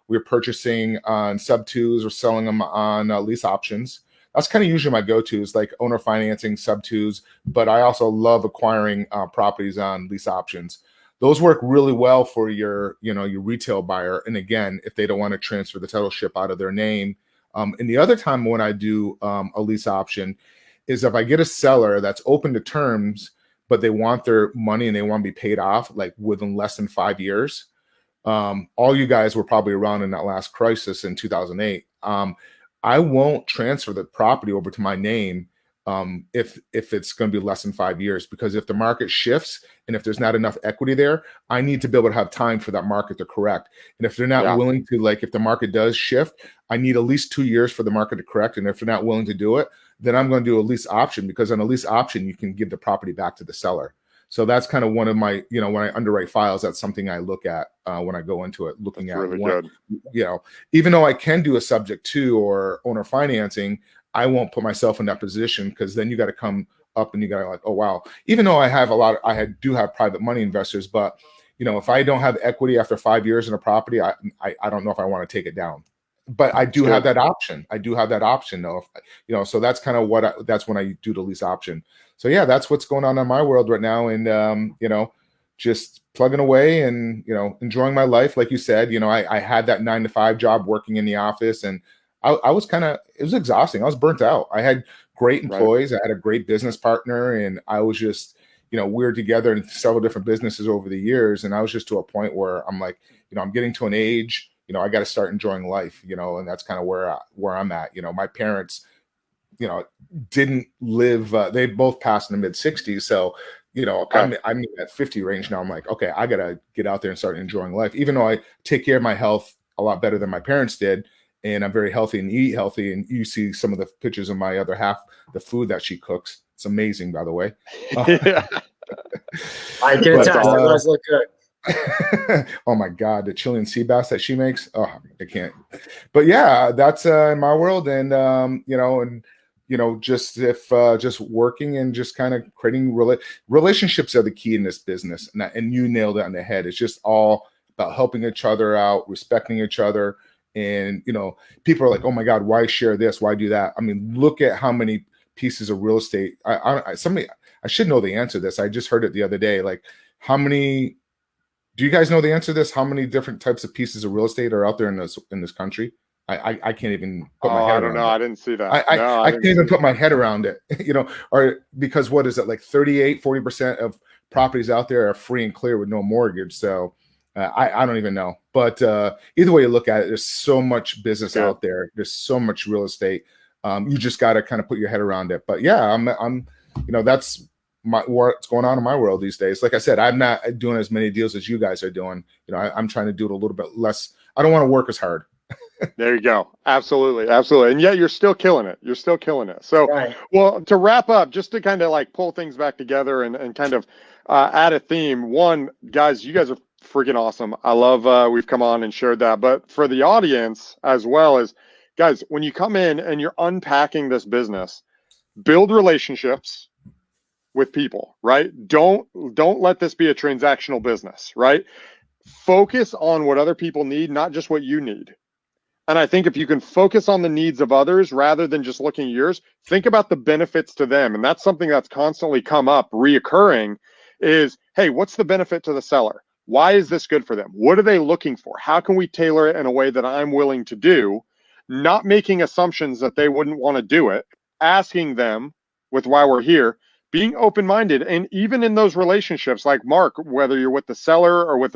We're purchasing on sub-2s or selling them on lease options. That's kind of usually my go-tos, like owner financing, sub-2s, but I also love acquiring properties on lease options. Those work really well for your retail buyer. And again, if they don't want to transfer the titleship out of their name. And the other time when I do a lease option is if I get a seller that's open to terms, but they want their money and they want to be paid off like within less than 5 years. All you guys were probably around in that last crisis in 2008. I won't transfer the property over to my name if it's going to be less than 5 years, because if the market shifts and if there's not enough equity there, I need to be able to have time for that market to correct. And if they're not willing to, if the market does shift, I need at least 2 years for the market to correct. And if they're not willing to do it, then I'm going to do a lease option, because on a lease option, you can give the property back to the seller. So that's kind of one of my, when I underwrite files, that's something I look at when I go into it, looking that's at really what, good. Even though I can do a subject to or owner financing, I won't put myself in that position, because then you got to come up and you got to oh, wow. Even though I do have private money investors, but if I don't have equity after 5 years in a property, I don't know if I want to take it down. But I do have that option. I do have that option though. So that's kind of that's when I do the lease option. So yeah, that's what's going on in my world right now. And, just plugging away and, enjoying my life. Like you said, I had that 9-to-5 job working in the office, and I was it was exhausting. I was burnt out. I had great employees. I had a great business partner, and I was just, we were together in several different businesses over the years. And I was just to a point where I'm like, I'm getting to an age, I got to start enjoying life, and that's kind of where I'm at. My parents, didn't live, they both passed in the mid 60s. So, I'm in that 50 range now. I'm like, okay, I got to get out there and start enjoying life, even though I take care of my health a lot better than my parents did. And I'm very healthy and eat healthy. And you see some of the pictures of my other half, the food that she cooks. It's amazing, by the way. I can attest. It does look good. Oh my God, the Chilean sea bass that she makes. Oh, I can't. But yeah, that's in my world. And just if just working and just kind of creating relationships are the key in this business. And you nailed it on the head. It's just all about helping each other out, respecting each other. And people are like, oh my God, why share this? Why do that? I mean, look at how many pieces of real estate. I should know the answer to this. I just heard it the other day. Like, how many? Do you guys know the answer to this? How many different types of pieces of real estate are out there in this country? I can't even put my head I don't around know. it. I didn't see that. I can't even put my head around it, or because what is it, like 40% of properties out there are free and clear with no mortgage. So I don't even know. But either way you look at it, there's so much business out there. There's so much real estate. You just got to kind of put your head around it. But yeah, I'm that's what's going on in my world these days. Like I said, I'm not doing as many deals as you guys are doing. I'm trying to do it a little bit less. I don't want to work as hard. There you go. Absolutely. And yet you're still killing it. So, Right. Well, to wrap up, just to kind of like pull things back together and kind of add a theme. One, guys, you guys are freaking awesome. I love we've come on and shared that. But for the audience as well as, guys, when you come in and you're unpacking this business, build relationships with people, right? Don't let this be a transactional business, right? Focus on what other people need, not just what you need. And I think if you can focus on the needs of others rather than just looking at yours, think about the benefits to them. And that's something that's constantly come up, reoccurring, is, hey, what's the benefit to the seller? Why is this good for them? What are they looking for? How can we tailor it in a way that I'm willing to do? Not making assumptions that they wouldn't want to do it, asking them with why we're here, being open-minded. And even in those relationships, like Mark, whether you're with the seller or with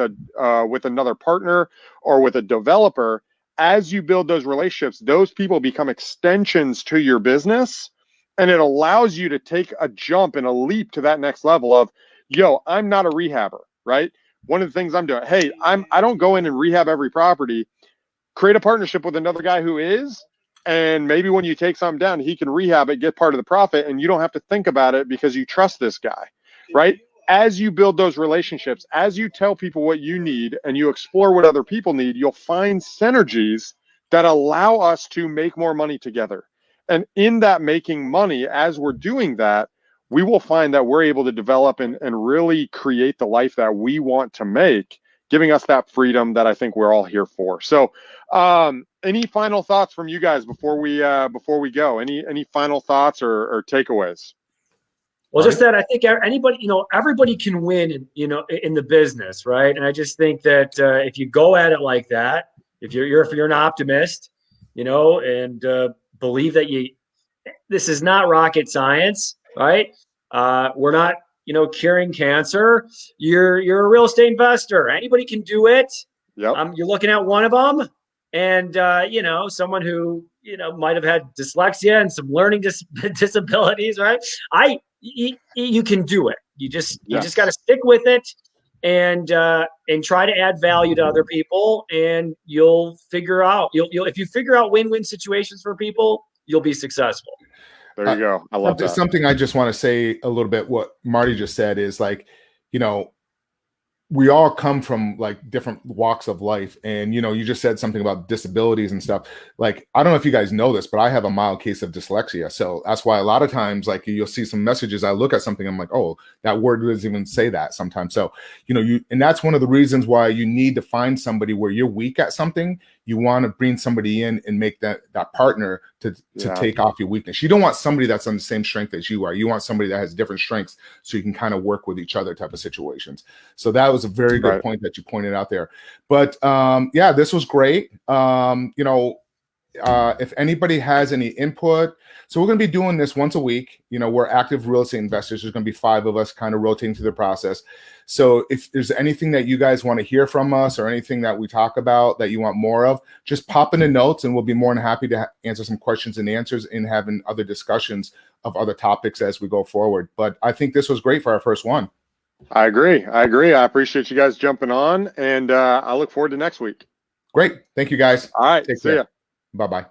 another partner or with a developer, as you build those relationships, those people become extensions to your business, and it allows you to take a jump and a leap to that next level of, yo, I'm not a rehabber, right? One of the things I'm doing, hey, I don't go in and rehab every property. Create a partnership with another guy who is, and maybe when you take something down, he can rehab it, get part of the profit, and you don't have to think about it because you trust this guy, right? As you build those relationships, as you tell people what you need and you explore what other people need, you'll find synergies that allow us to make more money together. And in that making money, as we're doing that, we will find that we're able to develop and really create the life that we want to make, giving us that freedom that I think we're all here for. So, any final thoughts from you guys before we go? Any final thoughts or takeaways? Well, just that I think anybody, everybody can win, in the business, right? And I just think that if you go at it like that, if you're an optimist, and believe that this is not rocket science, right? We're not, curing cancer. You're a real estate investor. Anybody can do it. Yep. You're looking at one of them, and someone who might have had dyslexia and some learning disabilities, right? You can do it. You just got to stick with it and try to add value to other people, and you'll figure out if you figure out win-win situations for people, you'll be successful. There you go. I love that. Something I just want to say a little bit, what Marty just said is like, we all come from like different walks of life. And, you just said something about disabilities and stuff. Like, I don't know if you guys know this, but I have a mild case of dyslexia. So that's why a lot of times, like, you'll see some messages. I look at something, I'm like, oh, that word doesn't even say that sometimes. So, and that's one of the reasons why you need to find somebody where you're weak at something. You want to bring somebody in and make that partner to take off your weakness. You don't want somebody that's on the same strength as you are. You want somebody that has different strengths so you can kind of work with each other type of situations. So that was a very good point that you pointed out there. But this was great. If anybody has any input, so we're going to be doing this once a week. We're active real estate investors. There's going to be 5 of us kind of rotating through the process. So if there's anything that you guys want to hear from us or anything that we talk about that you want more of, just pop in the notes and we'll be more than happy to answer some questions and answers and having other discussions of other topics as we go forward. But I think this was great for our first one. I agree. I appreciate you guys jumping on, and I look forward to next week. Great. Thank you, guys. All right. Take See care. ya. Bye-bye.